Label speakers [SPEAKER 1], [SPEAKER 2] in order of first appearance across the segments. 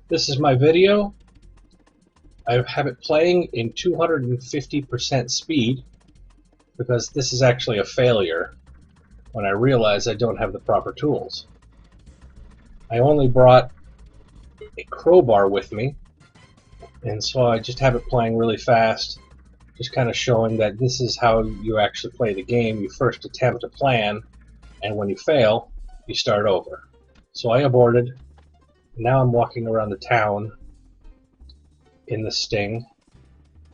[SPEAKER 1] This is my video. I have it playing in 250% speed because this is actually a failure when I realize I don't have the proper tools. I only brought a crowbar with me, and so I just have it playing really fast, just kind of showing that this is how you actually play the game. You first attempt a plan, and when you fail, you start over. So I aborted. Now I'm walking around the town in the Sting,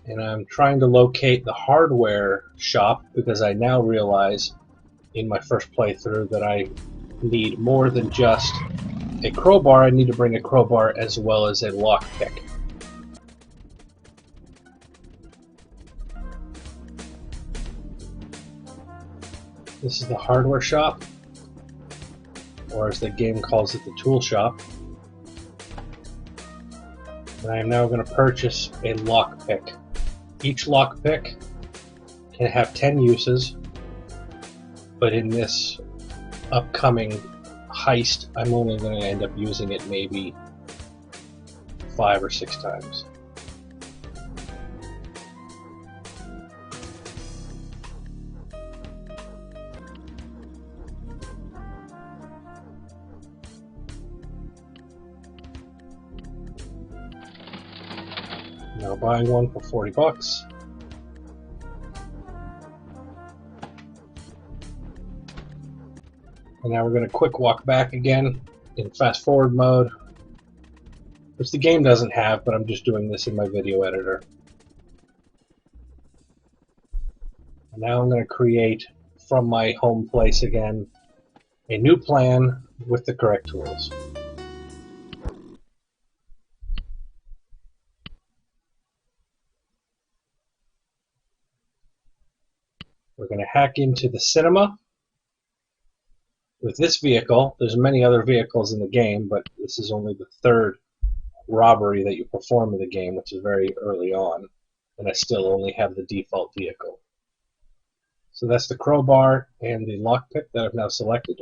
[SPEAKER 1] and I'm trying to locate the hardware shop because I now realize in my first playthrough that I need more than just a crowbar. I need to bring a crowbar as well as a lockpick. This is the hardware shop, or as the game calls it, the tool shop. And I am now going to purchase a lockpick. Each lockpick can have 10 uses, but in this upcoming heist, I'm only going to end up using it maybe 5 or 6 times. Now buying one for 40 bucks. And now we're going to quick walk back again in fast forward mode, which the game doesn't have, but I'm just doing this in my video editor. And now I'm going to create from my home place again a new plan with the correct tools. We're going to hack into the cinema with this vehicle. There's many other vehicles in the game, but this is only the third robbery that you perform in the game, which is very early on, and I still only have the default vehicle. So that's the crowbar and the lockpick that I've now selected.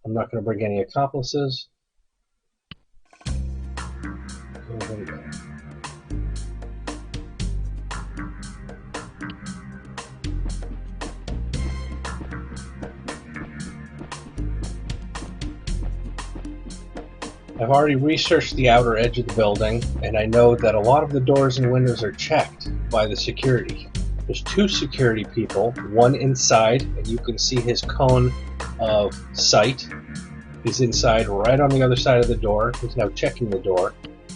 [SPEAKER 1] I'm not going to bring any accomplices. There we go. I've already researched the outer edge of the building, and I know that a lot of the doors and windows are checked by the security. There's 2 security people, one inside, and you can see his cone of sight. He's inside right on the other side of the door. He's now checking the door,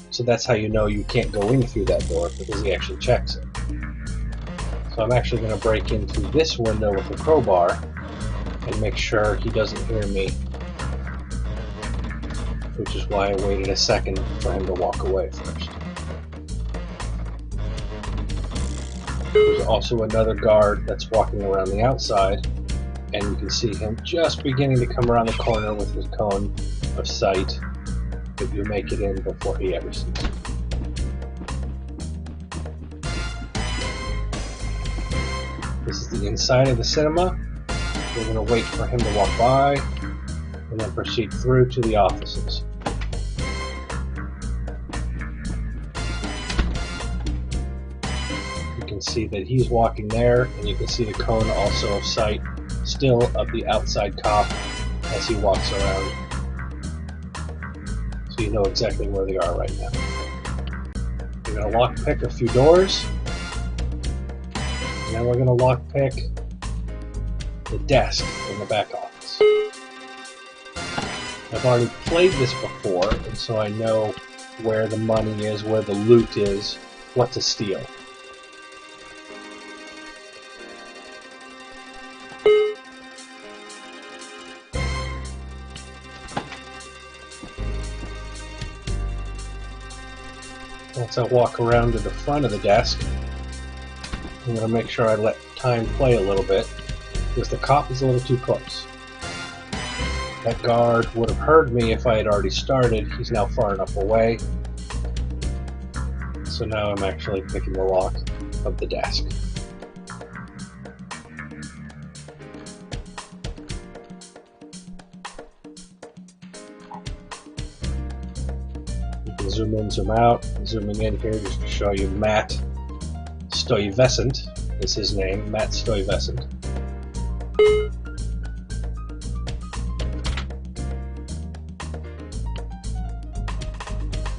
[SPEAKER 1] so that's how you know you can't go in through that door, because he actually checks it. So I'm actually going to break into this window with a crowbar and make sure he doesn't hear me, which is why I waited a second for him to walk away first. There's also another guard that's walking around the outside, and you can see him just beginning to come around the corner with his cone of sight, but you make it in before he ever sees you. This is the inside of the cinema. We're going to wait for him to walk by, and then proceed through to the offices. You can see that he's walking there, and you can see the cone also of sight still of the outside cop as he walks around. So you know exactly where they are right now. We're going to lockpick a few doors, and then we're going to lockpick the desk in the back office. I've already played this before, and so I know where the money is, where the loot is, what to steal. Once I walk around to the front of the desk, I'm going to make sure I let time play a little bit, because the cop is a little too close. That guard would have heard me if I had already started. He's now far enough away. So now I'm actually picking the lock of the desk. zoom in, zoom out. Zooming in here just to show you Matt Stuyvesant is his name, Matt Stuyvesant.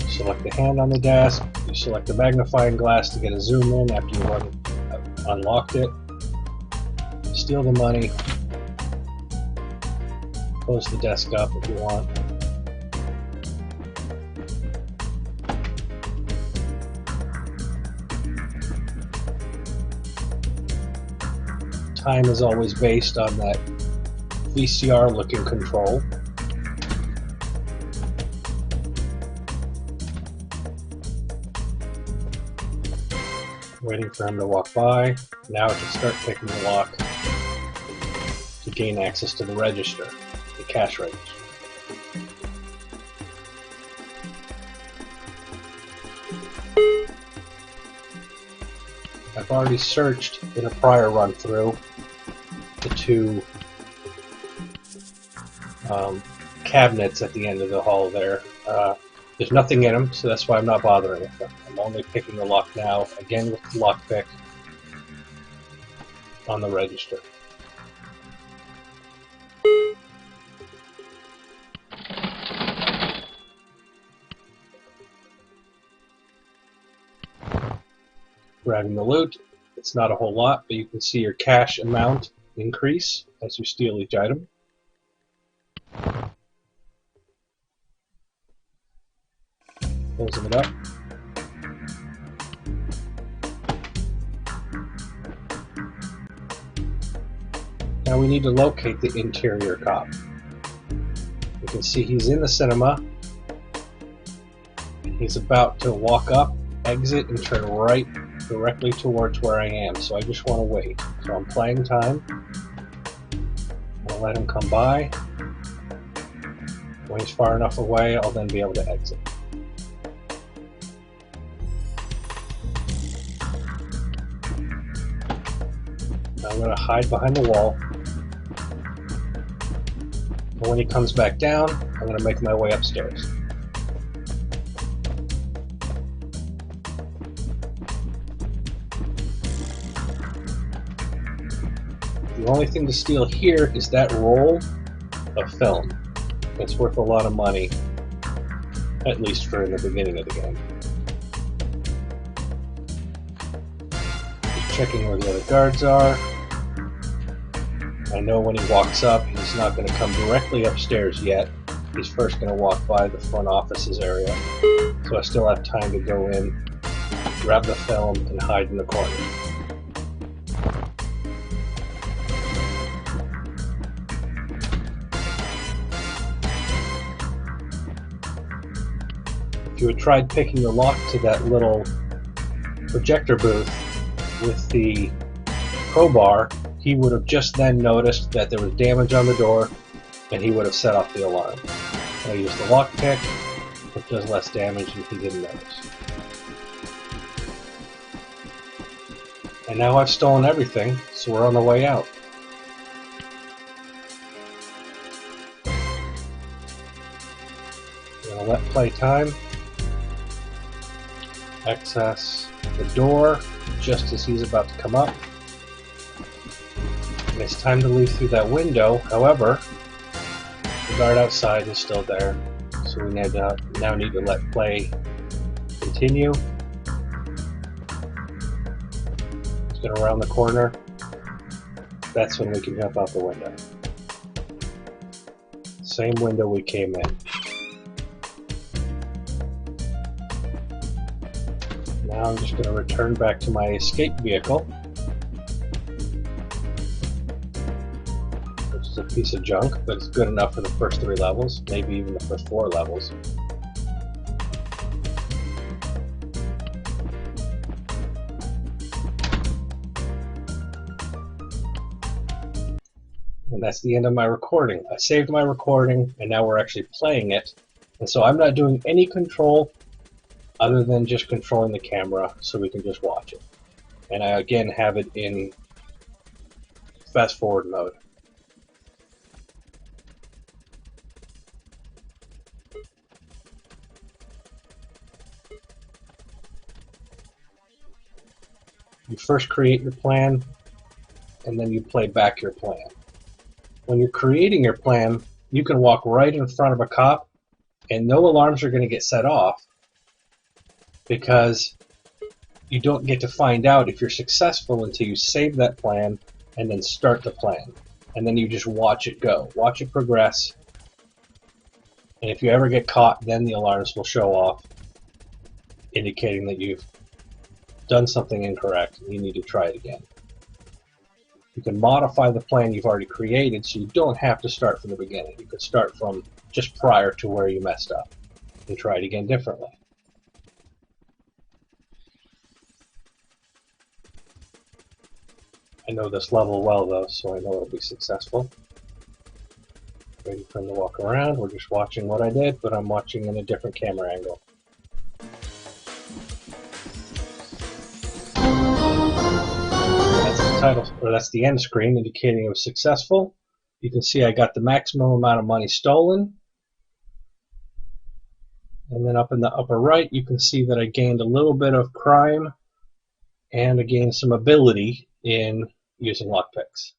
[SPEAKER 1] Select the hand on the desk. You select the magnifying glass to get a zoom in after you unlocked it. Steal the money. Close the desk up if you want. Time is always based on that VCR looking control. Waiting for him to walk by. Now I can start picking the lock to gain access to the register, the cash register. I've already searched in a prior run through the two cabinets at the end of the hall there. There's nothing in them, so that's why I'm not bothering with them. I'm only picking the lock now, again with the lockpick on the register. Grabbing the loot. It's not a whole lot, but you can see your cash amount increase as you steal each item. Closing it up. Now we need to locate the interior cop. You can see he's in the cinema. He's about to walk up, exit, and turn right directly towards where I am. So I just want to wait. So I'm playing time. I'll let him come by. When he's far enough away, I'll then be able to exit. Now I'm going to hide behind the wall. And when he comes back down, I'm going to make my way upstairs. The only thing to steal here is that roll of film. It's worth a lot of money, at least for in the beginning of the game. Just checking where the other guards are. I know when he walks up, he's not going to come directly upstairs yet. He's first going to walk by the front offices area. So I still have time to go in, grab the film, and hide in the corner. If you had tried picking the lock to that little projector booth with the crowbar, he would have just then noticed that there was damage on the door, and he would have set off the alarm. I used the lockpick, which does less damage, and he didn't notice. And now I've stolen everything, so we're on the way out. I'm going to let play time. Access the door just as he's about to come up. And it's time to leave through that window. However, the guard outside is still there, so we now need to let play continue. Let's get around the corner. That's when we can jump out the window. Same window we came in. Now I'm just going to return back to my escape vehicle, which is a piece of junk, but it's good enough for the first 3 levels, maybe even the first 4 levels. And that's the end of my recording. I saved my recording, and now we're actually playing it. And so I'm not doing any control other than just controlling the camera so we can just watch it. And I again have it in fast forward mode. You first create your plan, and then you play back your plan. When you're creating your plan, you can walk right in front of a cop, and no alarms are going to get set off because you don't get to find out if you're successful until you save that plan and then start the plan. And then you just watch it go, watch it progress. And if you ever get caught, then the alarms will show off, indicating that you've done something incorrect and you need to try it again. You can modify the plan you've already created so you don't have to start from the beginning. You could start from just prior to where you messed up and try it again differently. I know this level well though, so I know it'll be successful. Waiting for him to walk around. We're just watching what I did, but I'm watching in a different camera angle. That's the title, or that's the end screen indicating it was successful. You can see I got the maximum amount of money stolen. And then up in the upper right, you can see that I gained a little bit of crime and I gained some ability in using lockpicks.